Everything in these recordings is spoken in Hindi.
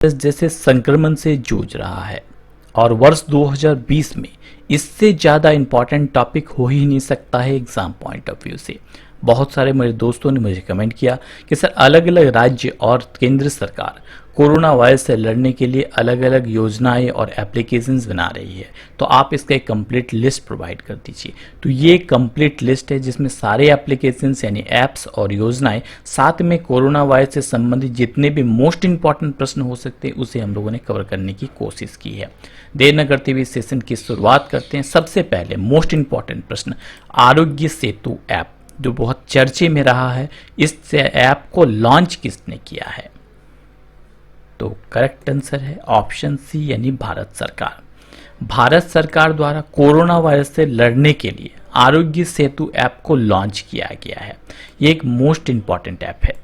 जैसे संक्रमण से जूझ रहा है और वर्ष 2020 में इससे ज़्यादा इम्पॉर्टेंट टॉपिक हो ही नहीं सकता है एग्ज़ाम पॉइंट ऑफ व्यू से। बहुत सारे मेरे दोस्तों ने मुझे कमेंट किया कि सर अलग अलग राज्य और केंद्र सरकार कोरोना वायरस से लड़ने के लिए अलग अलग योजनाएं और एप्लीकेशंस बना रही है, तो आप इसका एक कंप्लीट लिस्ट प्रोवाइड कर दीजिए। तो ये कंप्लीट लिस्ट है जिसमें सारे एप्लीकेशंस यानी ऐप्स और योजनाएं, साथ में कोरोना वायरस से संबंधित जितने भी मोस्ट इंपॉर्टेंट प्रश्न हो सकते हैं उसे हम लोगों ने कवर करने की कोशिश की है। देर न करते हुए सेशन की शुरुआत करते हैं। सबसे पहले मोस्ट इंपॉर्टेंट प्रश्न, आरोग्य सेतु ऐप जो बहुत चर्चे में रहा है, इस ऐप को लॉन्च किसने किया है? तो करेक्ट आंसर है ऑप्शन सी यानी भारत सरकार। भारत सरकार द्वारा कोरोना वायरस से लड़ने के लिए आरोग्य सेतु ऐप को लॉन्च किया गया है। ये एक मोस्ट इंपॉर्टेंट ऐप है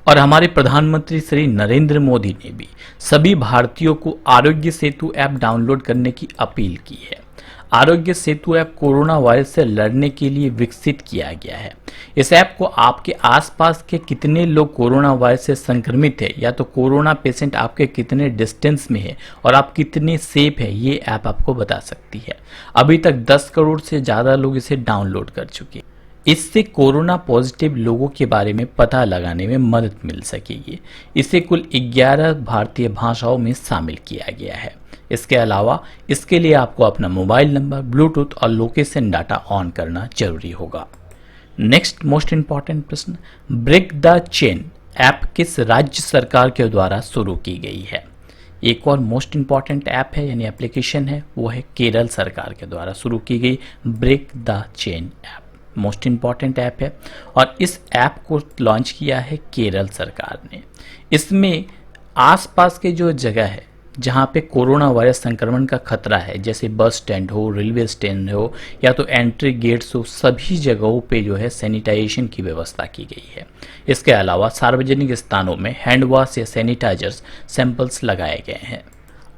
और हमारे प्रधानमंत्री श्री नरेंद्र मोदी ने भी सभी भारतीयों को आरोग्य सेतु ऐप डाउनलोड करने की अपील की है। Aarogya Setu app corona virus से लड़ने के लिए विकसित किया गया है। इस ऐप को आपके आसपास के कितने लोग कोरोना वायरस से संक्रमित है या तो कोरोना पेशेंट आपके कितने डिस्टेंस में है और आप कितने सेफ है, ये ऐप आपको बता सकती है। अभी तक 10 करोड़ से ज़्यादा लोग इसे डाउनलोड कर चुके हैं। इससे कोरोना पॉजिटिव लोगों के बारे में पता लगाने में मदद मिल सकेगी। इसे कुल 11 भारतीय भाषाओं में शामिल किया गया है। इसके अलावा इसके लिए आपको अपना मोबाइल नंबर, ब्लूटूथ और लोकेशन डाटा ऑन करना जरूरी होगा। नेक्स्ट मोस्ट इंपॉर्टेंट प्रश्न, ब्रेक द चेन ऐप किस राज्य सरकार के द्वारा शुरू की गई है? एक और मोस्ट इंपॉर्टेंट ऐप है यानी एप्लीकेशन है, वो है केरल सरकार के द्वारा शुरू की गई break the chain app. Most important app है और इस ऐप को लॉन्च किया है केरल सरकार ने। इसमें आसपास के जो जगह है जहाँ पे कोरोना वायरस संक्रमण का खतरा है, जैसे बस स्टैंड हो, रेलवे स्टैंड हो या तो एंट्री गेट्स हो, सभी जगहों पे जो है सैनिटाइजेशन की व्यवस्था की गई है। इसके अलावा सार्वजनिक स्थानों में हैंड वॉश या सैनिटाइजर्स सैंपल्स लगाए गए हैं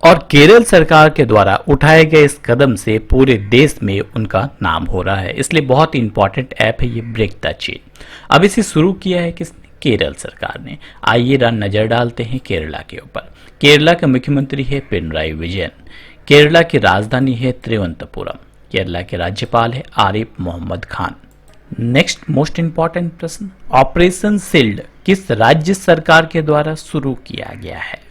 और केरल सरकार के द्वारा उठाए गए इस कदम से पूरे देश में उनका नाम हो रहा है। इसलिए बहुत इंपॉर्टेंट ऐप है ये ब्रेक द चेन। अब इसे शुरू किया है किसने? केरल सरकार ने। आइए नजर डालते हैं केरला के ऊपर। केरला के मुख्यमंत्री है पिनराई विजयन। केरला की राजधानी है तिरुवनंतपुरम। केरला के राज्यपाल है Arif Mohammad Khan. Next most important प्रश्न, ऑपरेशन शील्ड किस राज्य सरकार के द्वारा शुरू किया गया है?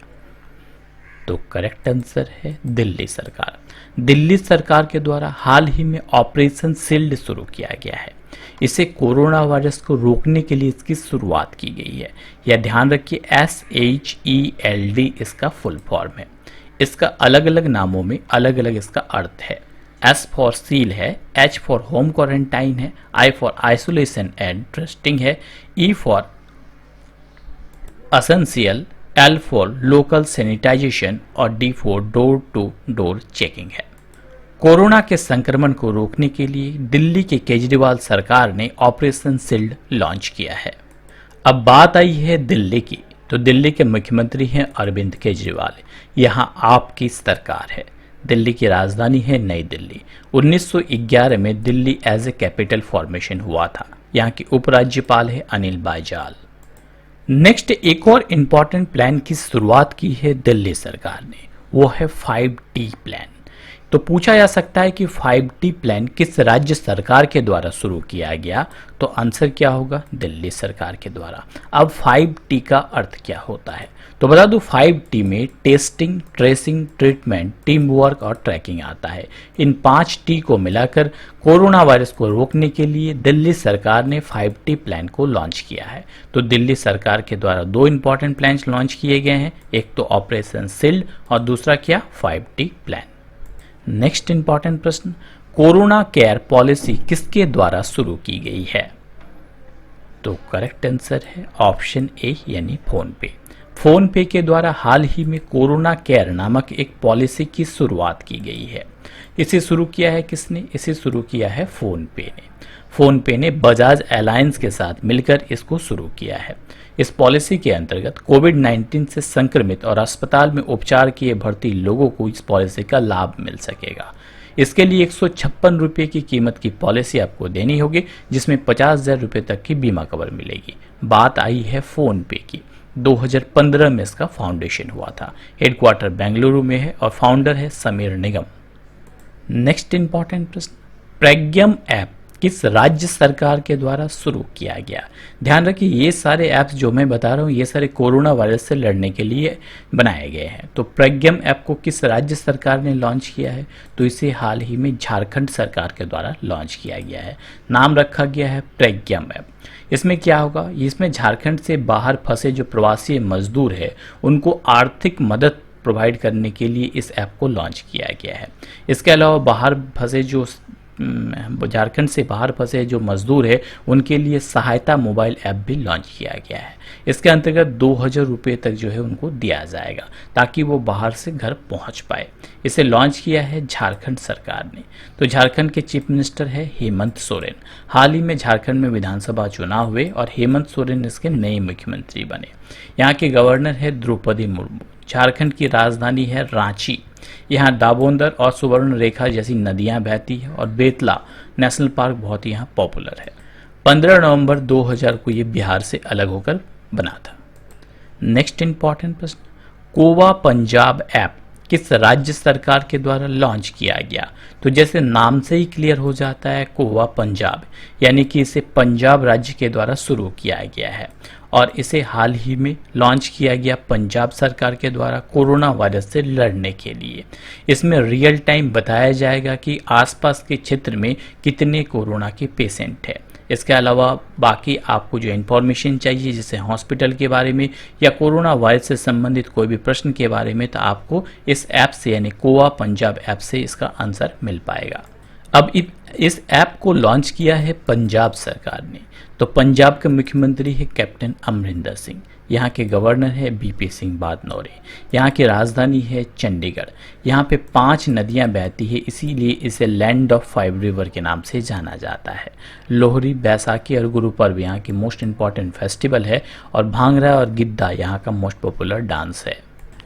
तो करेक्ट आंसर है दिल्ली सरकार। दिल्ली सरकार के द्वारा हाल ही में ऑपरेशन शील्ड शुरू किया गया है। इसे कोरोना वायरस को रोकने के लिए इसकी शुरुआत की गई है। यह ध्यान रखिए SHELD इसका फुल फॉर्म है। इसका अलग अलग नामों में अलग अलग इसका अर्थ है। S फॉर सील है, H फॉर होम क्वारंटाइन है, I for isolation and testing है, E for essential, L for local sanitisation और D for door to door checking है। कोरोना के संक्रमण को रोकने के लिए दिल्ली के केजरीवाल सरकार ने ऑपरेशन शील्ड लॉन्च किया है। अब बात आई है दिल्ली की, तो दिल्ली के मुख्यमंत्री हैं अरविंद केजरीवाल। यहाँ आपकी सरकार है। दिल्ली की राजधानी है नई दिल्ली। 1911 में Delhi as a capital formation हुआ था। यहाँ के उपराज्यपाल है अनिल बाइजाल। नेक्स्ट एक और इम्पॉर्टेंट प्लान की शुरुआत की है दिल्ली सरकार ने, वो है 5T प्लान। तो पूछा जा सकता है कि 5T प्लान किस राज्य सरकार के द्वारा शुरू किया गया? तो आंसर क्या होगा? दिल्ली सरकार के द्वारा। अब 5T का अर्थ क्या होता है? तो बता दूं 5T में testing, tracing, treatment, team work और ट्रैकिंग आता है। इन 5T को मिलाकर कोरोना वायरस को रोकने के लिए दिल्ली सरकार ने 5T प्लान को लॉन्च किया है। तो दिल्ली सरकार के द्वारा 2 इंपॉर्टेंट प्लान लॉन्च किए गए हैं, एक तो ऑपरेशन शील्ड और दूसरा क्या? 5T plan. नेक्स्ट इंपॉर्टेंट प्रश्न, कोरोना केयर पॉलिसी किसके द्वारा शुरू की गई है? तो करेक्ट आंसर है ऑप्शन ए यानी फोन पे। फोन पे के द्वारा हाल ही में कोरोना केयर नामक एक पॉलिसी की शुरुआत की गई है। इसे शुरू किया है किसने? इसे शुरू किया है फोन पे ने। फोन पे ने बजाज अलायंस के साथ मिलकर इसको शुरू किया है। इस पॉलिसी के अंतर्गत कोविड-19 से संक्रमित और अस्पताल में उपचार किए भर्ती लोगों को इस पॉलिसी का लाभ मिल सकेगा। इसके लिए 156 रुपये की कीमत की पॉलिसी आपको देनी होगी, जिसमें 50,000 रुपये तक की बीमा कवर मिलेगी। बात आई है फोन पे की। 2015 में इसका फाउंडेशन हुआ था। हेडक्वार्टर बेंगलुरु में है और फाउंडर है समीर निगम। नेक्स्ट इंपॉर्टेंट प्रश्न, प्रज्ञम ऐप किस राज्य सरकार के द्वारा शुरू किया गया? ध्यान रखिए, ये सारे ऐप्स जो मैं बता रहा हूँ ये सारे कोरोना वायरस से लड़ने के लिए बनाए गए हैं। तो प्रज्ञम ऐप को किस राज्य सरकार ने लॉन्च किया है? तो इसे हाल ही में झारखंड सरकार के द्वारा लॉन्च किया गया है। नाम रखा गया है प्रज्ञम ऐप। इसमें क्या होगा, इसमें झारखंड से बाहर फंसे जो प्रवासी मजदूर है उनको आर्थिक मदद प्रोवाइड करने के लिए इस ऐप को लॉन्च किया गया है। इसके अलावा बाहर फंसे जो झारखंड से बाहर फंसे जो मजदूर है उनके लिए सहायता मोबाइल ऐप भी लॉन्च किया गया है। इसके अंतर्गत 2000 रुपये तक जो है उनको दिया जाएगा ताकि वो बाहर से घर पहुंच पाए। इसे लॉन्च किया है झारखंड सरकार ने। तो झारखंड के चीफ मिनिस्टर है हेमंत सोरेन। हाल ही में झारखंड में विधानसभा चुनाव हुए और हेमंत सोरेन इसके नए मुख्यमंत्री बने। यहाँ के गवर्नर है द्रौपदी मुर्मू। झारखंड की राजधानी है रांची। यहाँ दामोदर और सुवर्ण रेखा जैसी नदियां बहती है और बेतला नेशनल पार्क बहुत ही यहाँ पॉपुलर है। 15 नवंबर 2000 को ये बिहार से अलग होकर बना था। नेक्स्ट इंपॉर्टेंट प्रश्न, कोवा पंजाब ऐप किस राज्य सरकार के द्वारा लॉन्च किया गया? तो जैसे नाम से ही क्लियर हो जाता है, कोवा पंजाब यानी कि इसे पंजाब राज्य के द्वारा शुरू किया गया है और इसे हाल ही में लॉन्च किया गया पंजाब सरकार के द्वारा कोरोना वायरस से लड़ने के लिए। इसमें रियल टाइम बताया जाएगा कि आसपास के क्षेत्र में कितने कोरोना के पेशेंट हैं। इसके अलावा बाकी आपको जो इन्फॉर्मेशन चाहिए जैसे हॉस्पिटल के बारे में या कोरोना वायरस से संबंधित कोई भी प्रश्न के बारे में, तो आपको इस ऐप से यानी कोवा पंजाब ऐप से इसका आंसर मिल पाएगा। अब इस ऐप को लॉन्च किया है पंजाब सरकार ने। तो पंजाब के मुख्यमंत्री है कैप्टन अमरिंदर सिंह। यहाँ के गवर्नर है बीपी सिंह बादनौरे। यहाँ की राजधानी है चंडीगढ़। यहाँ पे 5 नदियाँ बहती है, इसीलिए इसे लैंड ऑफ 5 रिवर के नाम से जाना जाता है। लोहरी, बैसाखी और गुरु पर्व यहाँ की मोस्ट इंपॉर्टेंट फेस्टिवल है और भांगड़ा और गिद्दा यहाँ का मोस्ट पॉपुलर डांस है।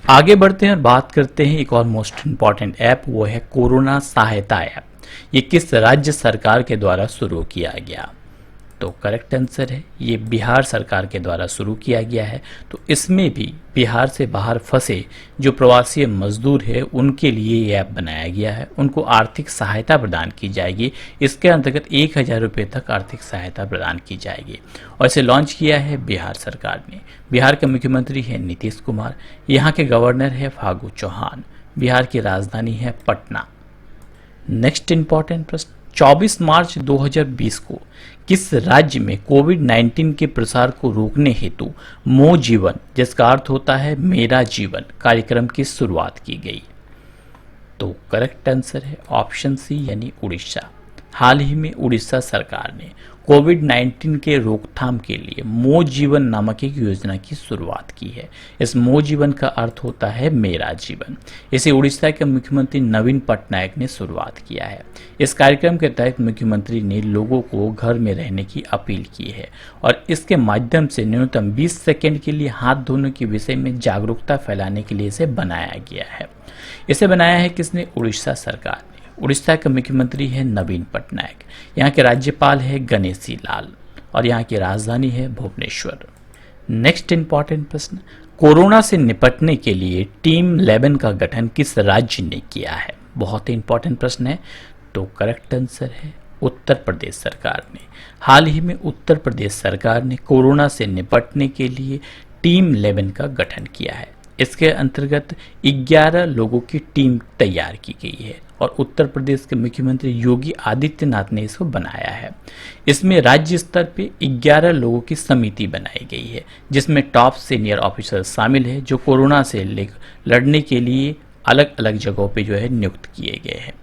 आगे बढ़ते हैं और बात करते हैं एक और मोस्ट इंपॉर्टेंट ऐप, वो है कोरोना सहायता ऐप। ये किस राज्य सरकार के द्वारा शुरू किया गया? तो करेक्ट आंसर है ये बिहार सरकार के द्वारा शुरू किया गया है। तो इसमें भी बिहार से बाहर फंसे जो प्रवासी मजदूर है उनके लिए ये ऐप बनाया गया है। उनको आर्थिक सहायता प्रदान की जाएगी। इसके अंतर्गत 1000 रुपये तक आर्थिक सहायता प्रदान की जाएगी और इसे लॉन्च किया है बिहार सरकार ने। बिहार के मुख्यमंत्री है नीतीश कुमार। यहाँ के गवर्नर है फागू चौहान। बिहार की राजधानी है पटना। नेक्स्ट इंपॉर्टेंट प्रश्न, 24 मार्च 2020 को किस राज्य में कोविड-19 के प्रसार को रोकने हेतु मो जीवन, जिसका अर्थ होता है मेरा जीवन, कार्यक्रम की शुरुआत की गई? तो करेक्ट आंसर है ऑप्शन सी यानी उड़ीसा। हाल ही में उड़ीसा सरकार ने कोविड-19 के रोकथाम के लिए मो जीवन नामक एक योजना की शुरुआत की है। इस मो जीवन का अर्थ होता है मेरा जीवन। इसे उड़ीसा के मुख्यमंत्री नवीन पटनायक ने शुरुआत किया है। इस कार्यक्रम के तहत मुख्यमंत्री ने लोगों को घर में रहने की अपील की है और इसके माध्यम से न्यूनतम 20 सेकेंड के लिए हाथ धोने के विषय में जागरूकता फैलाने के लिए इसे बनाया गया है। इसे बनाया है किसने? उड़ीसा सरकार ने। उड़ीसा के मुख्यमंत्री है नवीन पटनायक। यहाँ के राज्यपाल है गणेशी लाल और यहाँ की राजधानी है भुवनेश्वर। नेक्स्ट इंपॉर्टेंट प्रश्न, कोरोना से निपटने के लिए टीम 11 का गठन किस राज्य ने किया है? बहुत ही इंपॉर्टेंट प्रश्न है। तो करेक्ट आंसर है उत्तर प्रदेश सरकार ने। हाल ही में उत्तर प्रदेश सरकार ने कोरोना से निपटने के लिए टीम 11 का गठन किया है। इसके अंतर्गत 11 लोगों की टीम तैयार की गई है और उत्तर प्रदेश के मुख्यमंत्री योगी आदित्यनाथ ने इसको बनाया है। इसमें राज्य स्तर पे 11 लोगों की समिति बनाई गई है जिसमें टॉप सीनियर ऑफिसर शामिल है जो कोरोना से लड़ने के लिए अलग अलग जगहों पे जो है नियुक्त किए गए हैं।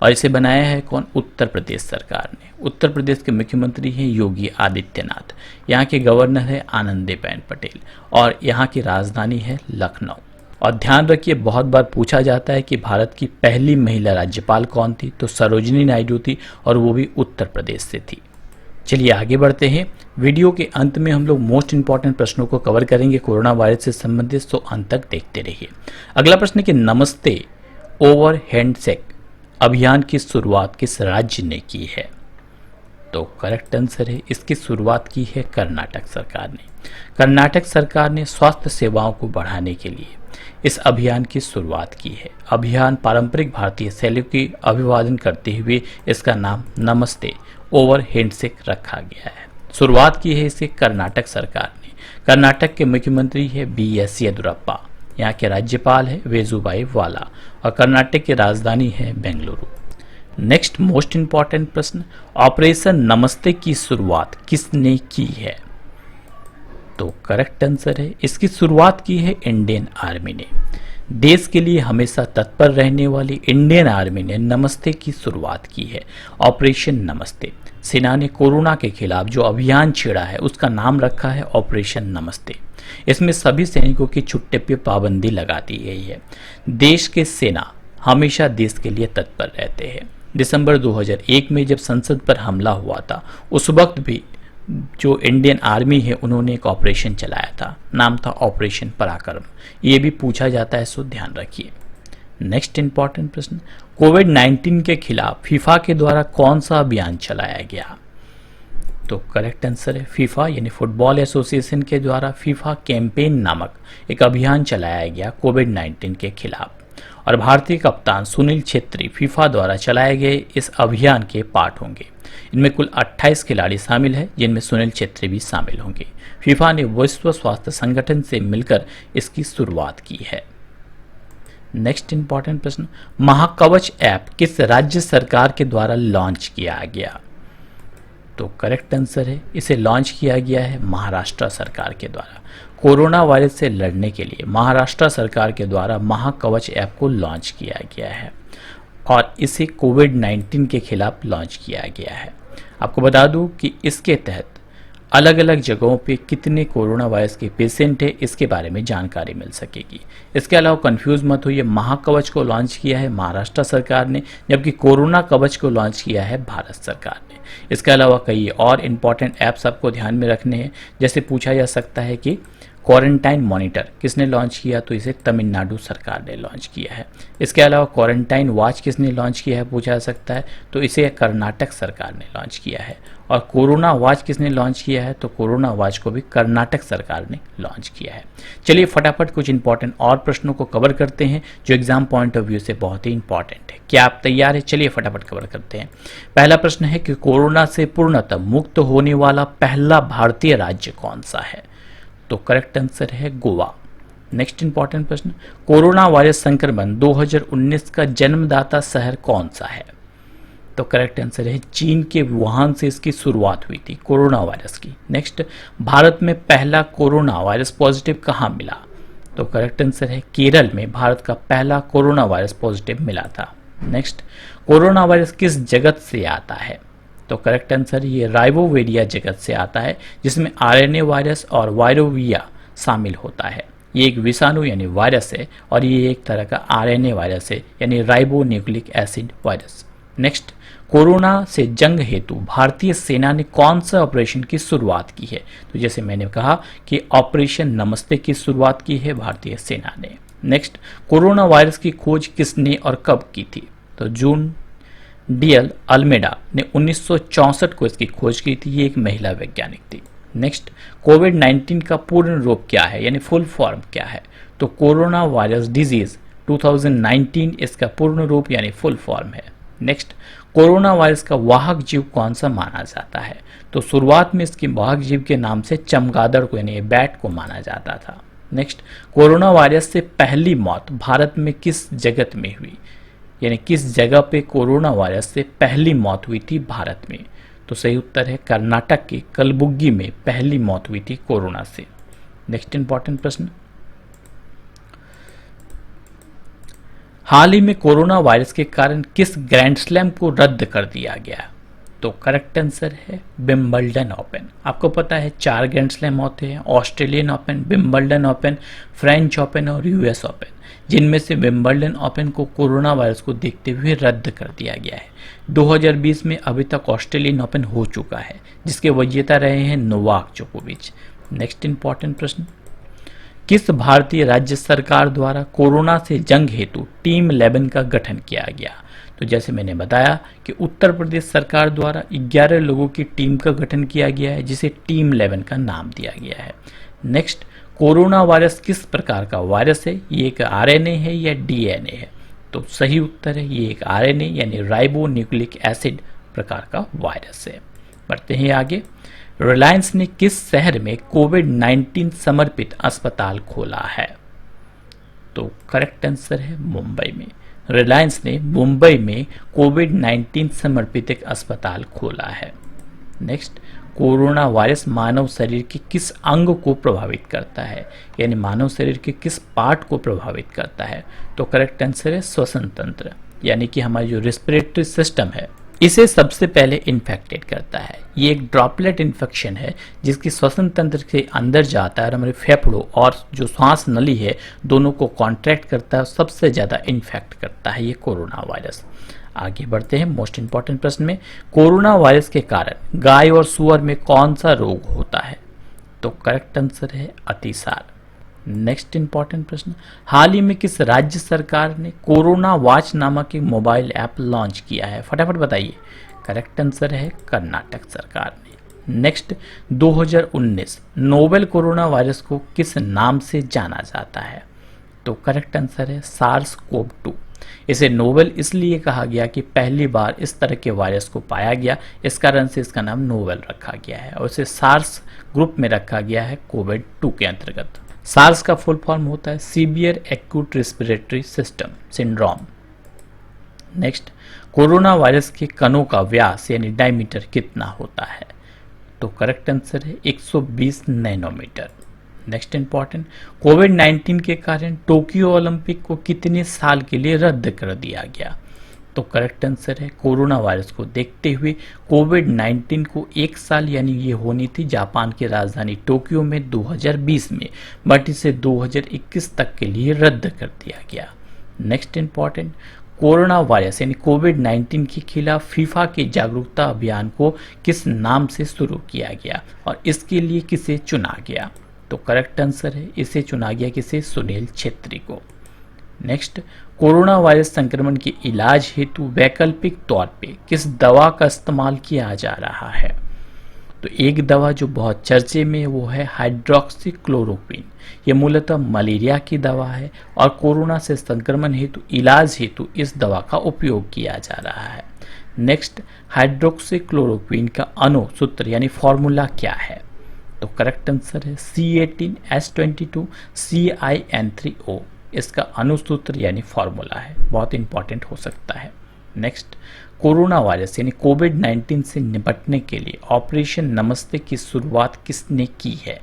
और इसे बनाया है कौन? उत्तर प्रदेश सरकार ने। उत्तर प्रदेश के मुख्यमंत्री हैं योगी आदित्यनाथ। यहाँ के गवर्नर है आनंदीबेन पटेल और यहाँ की राजधानी है लखनऊ। और ध्यान रखिए, बहुत बार पूछा जाता है कि भारत की पहली महिला राज्यपाल कौन थी? तो सरोजिनी नायडू थी और वो भी उत्तर प्रदेश से थी। चलिए आगे बढ़ते हैं। वीडियो के अंत में हम लोग मोस्ट इंपॉर्टेंट प्रश्नों को कवर करेंगे कोरोना वायरस से संबंधित, तो अंत तक देखते रहिए। अगला प्रश्न है कि नमस्ते ओवर हैंडशेक अभियान की शुरुआत किस राज्य ने की है? तो करेक्ट आंसर है, इसकी शुरुआत की है कर्नाटक सरकार ने। कर्नाटक सरकार ने स्वास्थ्य सेवाओं को बढ़ाने के लिए इस अभियान की शुरुआत की है। अभियान पारंपरिक भारतीय शैली की अभिवादन करते हुए इसका नाम नमस्ते ओवर हैंडशेक रखा गया है। शुरुआत की है इसे कर्नाटक सरकार ने। कर्नाटक के मुख्यमंत्री है बी.एस. येदियुरप्पा, यहाँ के राज्यपाल है वेजुभाई वाला और कर्नाटक की राजधानी है बेंगलुरु। नेक्स्ट मोस्ट इंपॉर्टेंट प्रश्न, ऑपरेशन नमस्ते की शुरुआत किसने की है? तो करेक्ट आंसर है, इसकी शुरुआत की है इंडियन आर्मी ने। देश के लिए हमेशा तत्पर रहने वाली इंडियन आर्मी ने नमस्ते की शुरुआत की है। ऑपरेशन नमस्ते, सेना ने कोरोना के खिलाफ जो अभियान छेड़ा है उसका नाम रखा है ऑपरेशन नमस्ते। इसमें सभी सैनिकों की छुट्टी पर पाबंदी लगा दी गई है। देश के सेना हमेशा देश के लिए तत्पर रहते हैं। दिसंबर 2001 में जब संसद पर हमला हुआ था, उस वक्त भी जो इंडियन आर्मी है उन्होंने एक ऑपरेशन चलाया था, नाम था ऑपरेशन पराक्रम। ये भी पूछा जाता है, सो ध्यान रखिए। नेक्स्ट इंपॉर्टेंट प्रश्न, कोविड-19 के खिलाफ फीफा के द्वारा कौन सा अभियान चलाया गया? तो करेक्ट आंसर है, फीफा यानी फुटबॉल एसोसिएशन के द्वारा फीफा कैंपेन नामक एक अभियान चलाया गया कोविड-19 के खिलाफ। और भारतीय कप्तान सुनील छेत्री फीफा द्वारा चलाए गए इस अभियान के पार्ट होंगे। इनमें कुल 28 खिलाड़ी शामिल हैं, जिनमें सुनील छेत्री भी शामिल होंगे। फीफा ने विश्व स्वास्थ्य संगठन से मिलकर इसकी शुरुआत की है। नेक्स्ट इंपॉर्टेंट प्रश्न, महाकवच ऐप किस राज्य सरकार के द्वारा लॉन्च किया गया? तो करेक्ट आंसर है, इसे लॉन्च किया गया है महाराष्ट्र सरकार के द्वारा। कोरोना वायरस से लड़ने के लिए महाराष्ट्र सरकार के द्वारा महाकवच ऐप को लॉन्च किया गया है और इसे कोविड-19 के खिलाफ लॉन्च किया गया है। आपको बता दूं कि इसके तहत अलग अलग जगहों पे कितने कोरोना वायरस के पेशेंट है इसके बारे में जानकारी मिल सकेगी। इसके अलावा कंफ्यूज मत होइए, महाकवच को लॉन्च किया है महाराष्ट्र सरकार ने, जबकि कोरोना कवच को लॉन्च किया है भारत सरकार ने। इसके अलावा कई और इम्पॉर्टेंट ऐप्स आपको ध्यान में रखने हैं। जैसे पूछा जा सकता है कि क्वारंटाइन मॉनिटर किसने लॉन्च किया? तो इसे तमिलनाडु सरकार ने लॉन्च किया है। इसके अलावा क्वारंटाइन वॉच किसने लॉन्च किया है पूछा जा सकता है, तो इसे कर्नाटक सरकार ने लॉन्च किया है। और कोरोना वॉच किसने लॉन्च किया है? तो कोरोना वॉच को भी कर्नाटक सरकार ने लॉन्च किया है। चलिए फटाफट कुछ इंपॉर्टेंट और प्रश्नों को कवर करते हैं जो एग्जाम पॉइंट ऑफ व्यू से बहुत ही इंपॉर्टेंट है। क्या आप तैयार हैं? चलिए फटाफट कवर करते हैं। पहला प्रश्न है कि कोरोना से पूर्णतः मुक्त होने वाला पहला भारतीय राज्य कौन सा है? तो करेक्ट आंसर है गोवा। नेक्स्ट इंपॉर्टेंट प्रश्न, कोरोना वायरस संक्रमण 2019 का जन्मदाता शहर कौन सा है? तो करेक्ट आंसर है चीन के वुहान से इसकी शुरुआत हुई थी कोरोना वायरस की। नेक्स्ट, भारत में पहला कोरोना वायरस पॉजिटिव कहाँ मिला? तो करेक्ट आंसर है केरल में भारत का पहला कोरोना वायरस पॉजिटिव मिला था। नेक्स्ट, कोरोना वायरस किस जगत से आता है? तो करेक्ट आंसर ये राइबोवेरिया जगत से आता है, जिसमें आरएनए वायरस और वायरोविया शामिल होता है। ये एक विषाणु यानी वायरस है और ये एक तरह का आरएनए वायरस है यानी ribo nucleic acid virus. Next, corona से जंग हेतु भारतीय सेना ने कौन सा ऑपरेशन की शुरुआत की है? तो जैसे मैंने कहा कि ऑपरेशन नमस्ते की शुरुआत की है भारतीय सेना ने। नेक्स्ट, कोरोना वायरस की खोज किसने और कब की थी? तो जून डीएल अल्मेडा ने 1964 को इसकी खोज की थी। ये एक महिला वैज्ञानिक थी। नेक्स्ट, कोविड-19 का पूर्ण रूप क्या है यानी फुल फॉर्म क्या है? तो कोरोना वायरस डिजीज 2019 इसका पूर्ण रूप यानी फुल फॉर्म है। नेक्स्ट, कोरोना वायरस का वाहक जीव कौन सा माना जाता है? तो शुरुआत में इसके वाहक जीव के नाम से चमगादड़ को यानी बैट को माना जाता था। नेक्स्ट, कोरोना वायरस से पहली मौत भारत में किस जगत में हुई यानी किस जगह पे कोरोना वायरस से पहली मौत हुई थी भारत में? तो सही उत्तर है कर्नाटक के कलबुर्गी में पहली मौत हुई थी कोरोना से। नेक्स्ट इंपॉर्टेंट प्रश्न, हाल ही में कोरोना वायरस के कारण किस ग्रैंड स्लैम को रद्द कर दिया गया? तो करेक्ट आंसर है विंबलडन ओपन। आपको पता है 4 ग्रैंड स्लैम होते हैं, Australian open, Wimbledon open, French open और यूएस ओपन, जिनमें से विंबलडन ओपन को कोरोना वायरस को देखते हुए रद्द कर दिया गया है। 2020 में अभी तक ऑस्ट्रेलियन ओपन हो चुका है, जिसके विजेता रहे हैं नोवाक जोकोविच। नेक्स्ट इंपॉर्टेंट प्रश्न, किस भारतीय राज्य सरकार द्वारा कोरोना से जंग हेतु टीम 11 का गठन किया गया? तो जैसे मैंने बताया कि उत्तर प्रदेश सरकार द्वारा 11 लोगों की टीम का गठन किया गया है, जिसे टीम 11 का नाम दिया गया है। नेक्स्ट, कोरोना वायरस किस प्रकार का वायरस है? ये एक आरएनए है या डीएनए है? तो सही उत्तर है ये एक आरएनए यानी राइबो न्यूक्लिक एसिड प्रकार का वायरस है। बढ़ते हैं आगे। रिलायंस ने किस शहर में कोविड-19 समर्पित अस्पताल खोला है? तो करेक्ट आंसर है मुंबई में। रिलायंस ने मुंबई में कोविड-19 समर्पित एक अस्पताल खोला है। नेक्स्ट, कोरोना वायरस मानव शरीर के किस अंग को प्रभावित करता है, यानी मानव शरीर के किस पार्ट को प्रभावित करता है? तो करेक्ट आंसर है श्वसन तंत्र, यानी कि हमारी जो रेस्पिरेटरी सिस्टम है इसे सबसे पहले इन्फेक्टेड करता है। ये एक ड्रॉपलेट इन्फेक्शन है जिसकी श्वसन तंत्र के अंदर जाता है और हमारे फेफड़ों और जो श्वास नली है दोनों को कॉन्ट्रैक्ट करता है और सबसे ज़्यादा इन्फेक्ट करता है ये कोरोना वायरस। आगे बढ़ते हैं मोस्ट इंपॉर्टेंट प्रश्न में। कोरोना वायरस के कारण गाय और सुअर में कौन सा रोग होता है? तो करेक्ट आंसर है अतिसार। नेक्स्ट इंपॉर्टेंट प्रश्न, हाल ही में किस राज्य सरकार ने कोरोना वॉच नामक एक मोबाइल ऐप लॉन्च किया है? फटाफट बताइए। करेक्ट आंसर है कर्नाटक सरकार ने। नेक्स्ट, 2019 नोवेल कोरोना वायरस को किस नाम से जाना जाता है? तो करेक्ट आंसर है सार्स कोव 2। इसे नोवेल इसलिए कहा गया कि पहली बार इस तरह के वायरस को पाया गया, इस कारण से इसका नाम नोवेल रखा गया है और इसे सार्स ग्रुप में रखा गया है कोविड 2 के अंतर्गत। सार्स का फुल फॉर्म होता है severe acute respiratory system syndrome. Next, corona virus के कणों का व्यास यानी डायमीटर कितना होता है? तो करेक्ट आंसर है 120 नैनोमीटर। नेक्स्ट इंपॉर्टेंट, कोविड-19 के कारण टोक्यो ओलंपिक को कितने साल के लिए रद्द कर दिया गया? तो करेक्ट आंसर है कोरोना वायरस को देखते हुए कोविड-19 को 1 साल यानी ये होनी थी जापान की राजधानी टोक्यो में 2020 में, बट इसे 2021 तक के लिए रद्द कर दिया गया। नेक्स्ट इंपॉर्टेंट, कोरोना वायरस यानी कोविड-19 के खिलाफ फीफा के जागरूकता अभियान को किस नाम से शुरू किया गया और इसके लिए किसे चुना गया? तो करेक्ट आंसर है इसे चुना गया किसे? सुनील छेत्री को। नेक्स्ट, कोरोना वायरस संक्रमण के इलाज हेतु वैकल्पिक तौर पे किस दवा का इस्तेमाल किया जा रहा है? तो एक दवा जो बहुत चर्चे में है वो है हाइड्रोक्सीक्लोरोक्विन। ये मूलतः मलेरिया की दवा है और कोरोना से संक्रमण हेतु इलाज हेतु इस दवा का उपयोग किया जा रहा है। नेक्स्ट, हाइड्रोक्सीक्लोरोक्विन का अणु सूत्र यानी फॉर्मूला क्या है? तो करेक्ट आंसर है C18H22 CIN3O। इसका अनुसूत्र यानी फॉर्मूला है, बहुत इंपॉर्टेंट हो सकता है। नेक्स्ट, कोरोना वायरस यानी कोविड-19 से निपटने के लिए ऑपरेशन नमस्ते की शुरुआत किसने की है?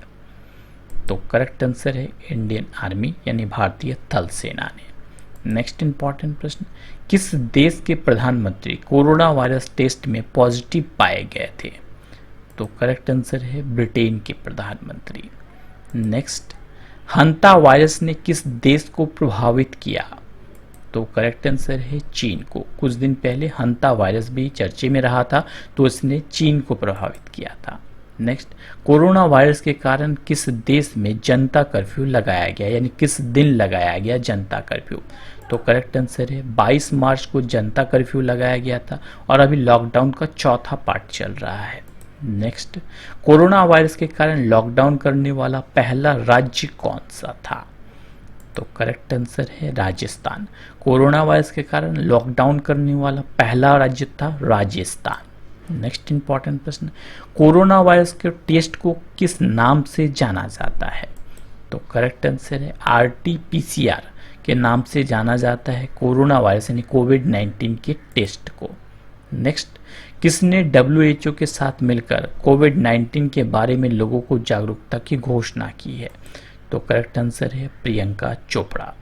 तो करेक्ट आंसर है इंडियन आर्मी यानी भारतीय थल सेना ने। नेक्स्ट इंपॉर्टेंट प्रश्न, किस देश के प्रधानमंत्री कोरोना वायरस टेस्ट में पॉजिटिव पाए गए थे? तो करेक्ट आंसर है ब्रिटेन के प्रधानमंत्री। नेक्स्ट, हंता वायरस ने किस देश को प्रभावित किया? तो करेक्ट आंसर है चीन को। कुछ दिन पहले हंता वायरस भी चर्चे में रहा था तो इसने चीन को प्रभावित किया था। नेक्स्ट, कोरोना वायरस के कारण किस देश में जनता कर्फ्यू लगाया गया, यानी किस दिन लगाया गया जनता कर्फ्यू? तो करेक्ट आंसर है 22 मार्च को जनता कर्फ्यू लगाया गया था और अभी लॉकडाउन का चौथा पार्ट चल रहा है। नेक्स्ट, कोरोना वायरस के कारण लॉकडाउन करने वाला पहला राज्य कौन सा था? तो करेक्ट आंसर है राजस्थान। कोरोना वायरस के कारण लॉकडाउन करने वाला पहला राज्य था राजस्थान। नेक्स्ट इंपॉर्टेंट प्रश्न, कोरोना वायरस के टेस्ट को किस नाम से जाना जाता है? तो करेक्ट आंसर है RT-PCR के नाम से जाना जाता है कोरोना वायरस यानी कोविड-19 के टेस्ट को। नेक्स्ट, किसने WHO के साथ मिलकर कोविड-19 के बारे में लोगों को जागरूकता की घोषणा की है? तो करेक्ट आंसर है प्रियंका चोपड़ा।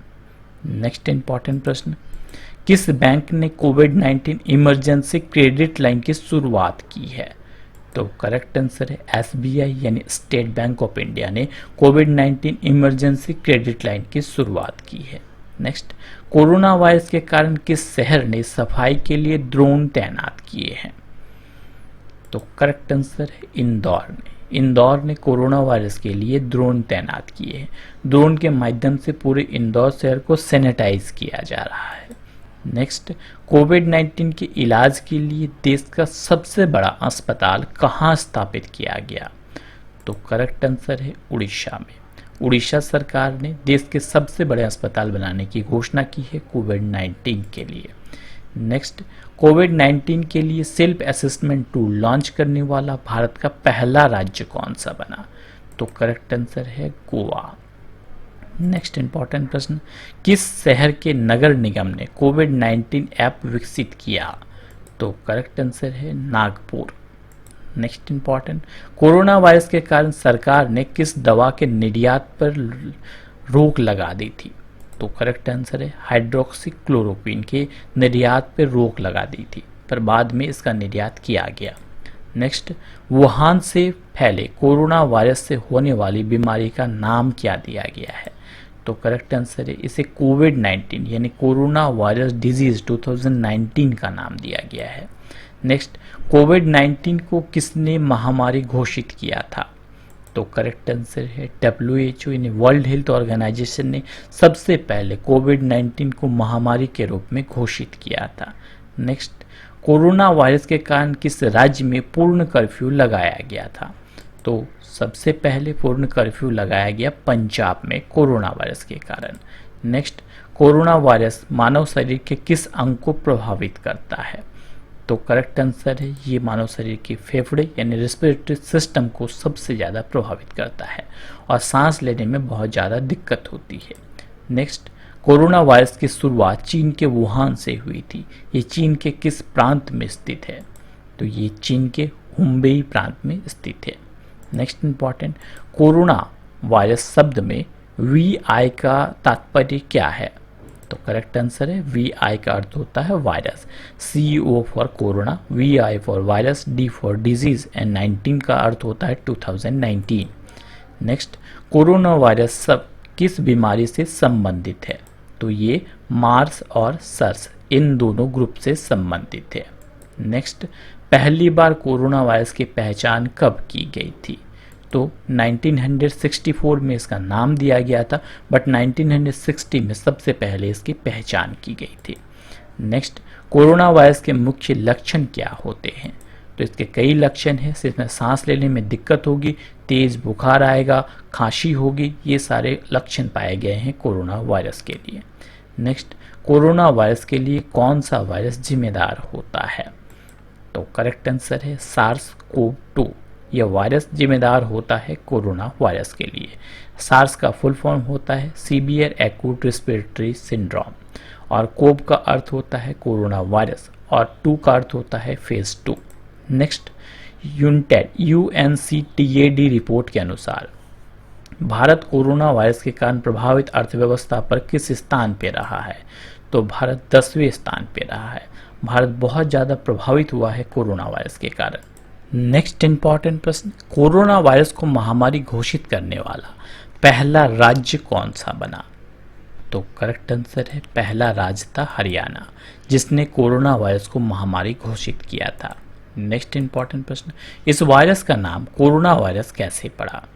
नेक्स्ट इंपॉर्टेंट प्रश्न, किस बैंक ने कोविड-19 इमरजेंसी क्रेडिट लाइन की शुरुआत की है? तो करेक्ट आंसर है SBI यानी स्टेट बैंक ऑफ इंडिया ने कोविड-19 इमरजेंसी क्रेडिट लाइन की शुरुआत की है। नेक्स्ट, कोरोना वायरस के कारण किस शहर ने सफाई के लिए ड्रोन तैनात किए हैं? तो करेक्ट आंसर है इंदौर ने। इंदौर ने कोरोना वायरस के लिए ड्रोन तैनात किए हैं। ड्रोन के माध्यम से पूरे इंदौर शहर को सैनिटाइज किया जा रहा है। नेक्स्ट, कोविड 19 के इलाज के लिए देश का सबसे बड़ा अस्पताल कहाँ स्थापित किया गया? तो करेक्ट आंसर है उड़ीसा में। उड़ीसा सरकार ने देश के सबसे बड़े अस्पताल बनाने की घोषणा की है कोविड 19 के लिए। नेक्स्ट, कोविड 19 के लिए सेल्फ असेसमेंट टूल लॉन्च करने वाला भारत का पहला राज्य कौन सा बना? तो करेक्ट आंसर है गोवा। नेक्स्ट इंपॉर्टेंट प्रश्न, किस शहर के नगर निगम ने कोविड 19 ऐप विकसित किया? तो करेक्ट आंसर है Nagpur. Next important, corona virus के कारण सरकार ने किस दवा के निर्यात पर रोक लगा दी थी? तो करेक्ट आंसर है हाइड्रोक्सीक्लोरोक्विन के निर्यात पर रोक लगा दी थी, पर बाद में इसका निर्यात किया गया। नेक्स्ट, वुहान से फैले कोरोना वायरस से होने वाली बीमारी का नाम क्या दिया गया है? तो करेक्ट आंसर है इसे कोविड 19 यानी कोरोना वायरस डिजीज 2019 का नाम दिया गया है। नेक्स्ट, कोविड 19 को किसने महामारी घोषित किया था? तो करेक्ट आंसर है WHO यानी वर्ल्ड हेल्थ ऑर्गेनाइजेशन ने सबसे पहले कोविड 19 को महामारी के रूप में घोषित किया था। नेक्स्ट, कोरोना वायरस के कारण किस राज्य में पूर्ण कर्फ्यू लगाया गया था? तो सबसे पहले पूर्ण कर्फ्यू लगाया गया पंजाब में कोरोना वायरस के कारण। नेक्स्ट, कोरोना वायरस मानव शरीर के किस अंग को प्रभावित करता है? तो करेक्ट आंसर है ये मानव शरीर के फेफड़े यानी रेस्पिरेटरी सिस्टम को सबसे ज़्यादा प्रभावित करता है और सांस लेने में बहुत ज़्यादा दिक्कत होती है। नेक्स्ट, कोरोना वायरस की शुरुआत चीन के वुहान से हुई थी। ये चीन के किस प्रांत में स्थित है? तो ये चीन के हुबेई प्रांत में स्थित है। नेक्स्ट इंपॉर्टेंट, कोरोना वायरस शब्द में VI का तात्पर्य क्या है? तो करेक्ट आंसर है VI का अर्थ होता है virus, CO for corona, VI for virus, D for disease and 19 का अर्थ होता है 2019। नेक्स्ट, कोरोना वायरस सब किस बीमारी से संबंधित है? तो ये मार्स और सर्स इन दोनों ग्रुप से संबंधित है। नेक्स्ट, पहली बार कोरोना वायरस की पहचान कब की गई थी? तो 1964 में इसका नाम दिया गया था, बट 1960 में सबसे पहले इसकी पहचान की गई थी। नेक्स्ट, कोरोना वायरस के मुख्य लक्षण क्या होते हैं? तो इसके कई लक्षण हैं, इसमें सांस लेने में दिक्कत होगी, तेज बुखार आएगा, खांसी होगी, ये सारे लक्षण पाए गए हैं कोरोना वायरस के लिए। नेक्स्ट, कोरोना वायरस के लिए कौन सा वायरस जिम्मेदार होता है? तो करेक्ट आंसर है SARS-CoV-2। यह वायरस जिम्मेदार होता है कोरोना वायरस के लिए। सार्स का फुल फॉर्म होता है सीवियर एक्यूट रेस्पिरेटरी सिंड्रोम और कोव का अर्थ होता है कोरोना वायरस और 2 का अर्थ होता है फेज 2। नेक्स्ट, UNCTAD रिपोर्ट के अनुसार भारत कोरोना वायरस के कारण प्रभावित अर्थव्यवस्था पर किस स्थान पे रहा है? तो भारत 10वें स्थान पे रहा है। भारत बहुत ज़्यादा प्रभावित हुआ है कोरोना वायरस के कारण। नेक्स्ट इंपॉर्टेंट प्रश्न, कोरोना वायरस को महामारी घोषित करने वाला पहला राज्य कौन सा बना? तो करेक्ट आंसर है पहला राज्य था हरियाणा, जिसने कोरोना वायरस को महामारी घोषित किया था। नेक्स्ट इंपॉर्टेंट प्रश्न, इस वायरस का नाम कोरोना वायरस कैसे पड़ा?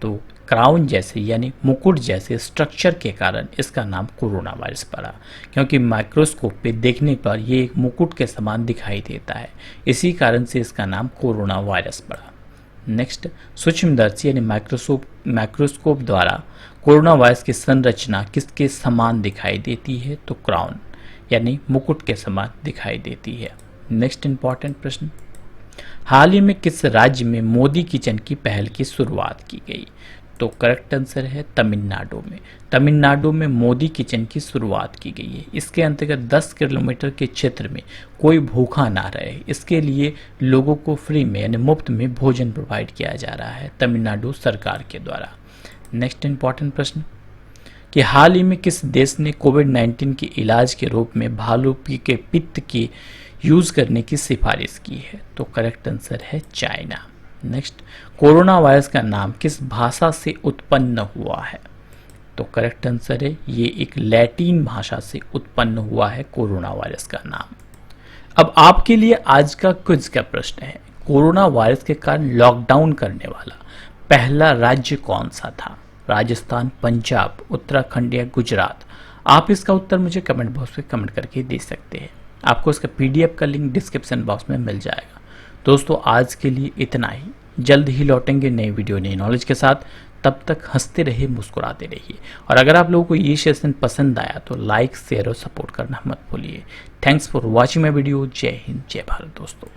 तो क्राउन जैसे यानी मुकुट जैसे स्ट्रक्चर के कारण इसका नाम कोरोना वायरस पड़ा, क्योंकि माइक्रोस्कोप पे देखने पर ये एक मुकुट के समान दिखाई देता है, इसी कारण से इसका नाम कोरोना वायरस पड़ा। नेक्स्ट, सूक्ष्मदर्शी यानी माइक्रोस्कोप द्वारा कोरोना वायरस की संरचना किसके समान दिखाई देती है? तो क्राउन यानी मुकुट के समान दिखाई देती है। नेक्स्ट इंपॉर्टेंट प्रश्न, हाल ही में किस राज्य में मोदी किचन की पहल की शुरुआत की गई? तो करेक्ट आंसर है तमिलनाडु में। तमिलनाडु में मोदी किचन की शुरुआत की गई है। इसके अंतर्गत 10 किलोमीटर के क्षेत्र में कोई भूखा ना रहे, इसके लिए लोगों को फ्री में यानी मुफ्त में भोजन प्रोवाइड किया जा रहा है तमिलनाडु सरकार के द्वारा। नेक्स्ट इंपॉर्टेंट प्रश्न, कि हाल ही में किस देश ने कोविड-19 के इलाज के रूप में भालू के पित्त की यूज करने की सिफारिश की है? तो करेक्ट आंसर है चाइना। नेक्स्ट, कोरोना वायरस का नाम किस भाषा से उत्पन्न हुआ है? तो करेक्ट आंसर है ये एक लैटिन भाषा से उत्पन्न हुआ है कोरोना वायरस का नाम। अब आपके लिए आज का क्विज का प्रश्न है, कोरोना वायरस के कारण लॉकडाउन करने वाला पहला राज्य कौन सा था? राजस्थान, पंजाब, उत्तराखंड या गुजरात? आप इसका उत्तर मुझे कमेंट बॉक्स में कमेंट करके दे सकते हैं। आपको इसका PDF का लिंक डिस्क्रिप्शन बॉक्स में मिल जाएगा। दोस्तों आज के लिए इतना ही, जल्द ही लौटेंगे नई वीडियो नई नॉलेज के साथ। तब तक हंसते रहिए, मुस्कुराते रहिए, और अगर आप लोगों को ये सेशन पसंद आया तो लाइक शेयर और सपोर्ट करना मत भूलिए। Thanks for watching my video. जय हिंद, जय भारत दोस्तों।